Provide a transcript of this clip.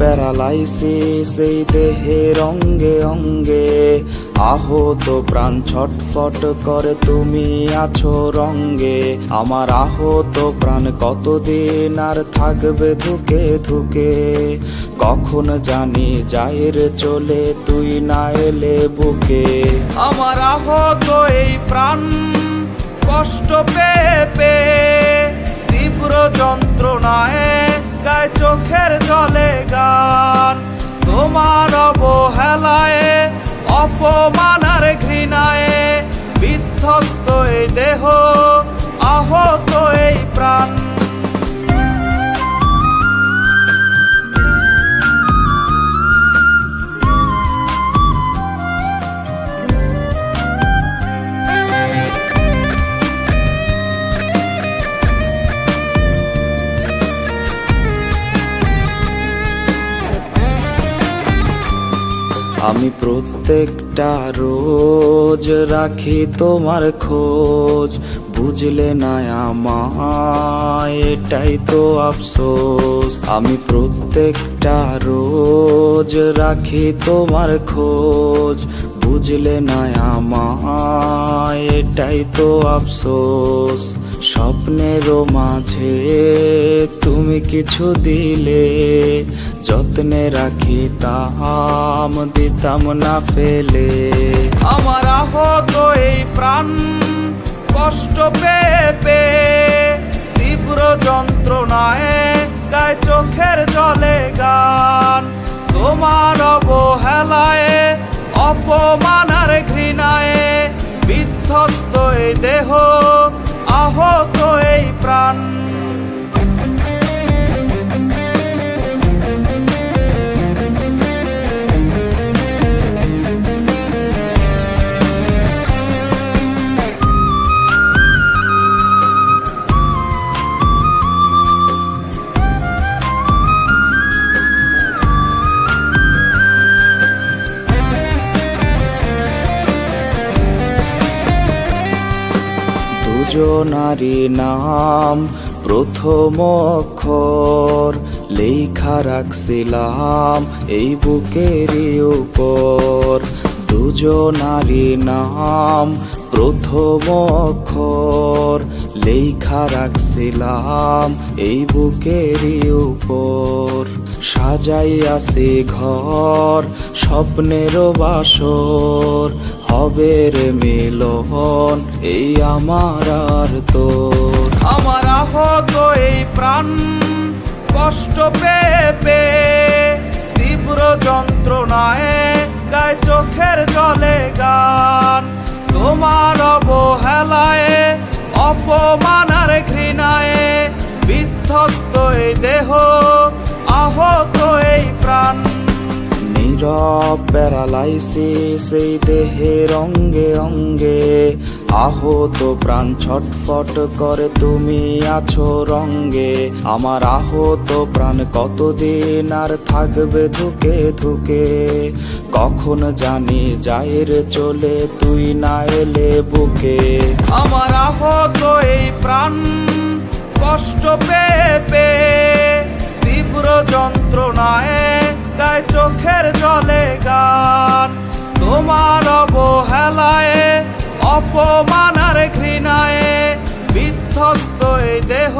Paralysis এই দেহের অঙ্গে অঙ্গে, আহত প্রাণ ছটফট করে তুমি আছো রঙ্গে। আমার আহত প্রাণ কতদিন আর থাকবে ধুকে ধুকে, কখন জানি যায় রে চলে তুই না এলে বুকে। আমার আহত এই প্রাণ কষ্ট পেয়ে পেয়ে, তীব্র যন্ত্রণায় গায়ে চোখের জলে গান। তোমার অবহেলায় অপমান আর ঘৃণায়, বিধ্বস্ত এই দেহ আহত এই প্রাণ। আমি প্রত্যেকটা রোজ রাখি তোমার খোঁজ, বুঝলে না আমায় এটাই তো আফসোস। আমি প্রত্যেকটা রোজ রাখি তোমার খোঁজ, বুঝলে না আমায় এটাই তো আফসোস। স্বপ্নেরও মাঝে তুমি কিছু দিলে, যত্নে রাখিতাম দিতাম না ফেলে। আমার আহত এই প্রাণ কষ্ট পেয়ে পেয়ে, তীব্র যন্ত্রণায় গায়ে চোখের জলে গান। তোমার অবহেলায় অপমান আর ঘৃণায়, বিধ্বস্ত এই দেহ আহত এই প্রাণ। দুজনারি নাম প্রথম অক্ষর, লেখা রাখছিলাম এই বুকেরই উপর। দুজনারি নাম প্রথম অক্ষর, লেখা রাখছিলাম এই বুকেরই উপর। সাজাইয়াছি ঘর স্বপ্নের বাসর, হবে রে মিলন এই আমার আর তোর। আমার আহত এই প্রাণ কষ্ট পেয়ে পেয়ে, তীব্র যন্ত্রণায় গায়ে চোখের জলে গান। তোমার অবহেলায় অপমান আর ঘৃণায়, বিধ্বস্ত এই দেহ আহত এই প্রাণ। নীরব প্যারালাইসিস এই দেহের অঙ্গে অঙ্গে, আহত প্রাণ ছটফট করে তুমি আছো রঙ্গে। আমার আহত প্রাণ কতদিন আর থাকবে ধুকে ধুকে, কখন জানি যায় রে চলে তুই না এলে বুকে। আমার আহত এই প্রাণ কষ্ট পেয়ে পেয়ে, তীব্র যন্ত্রণায় গায়ে চোখের জলে গান। তোমার অবহেলায় অপমান আর ঘৃণায়, বিধ্বস্ত এই দেহ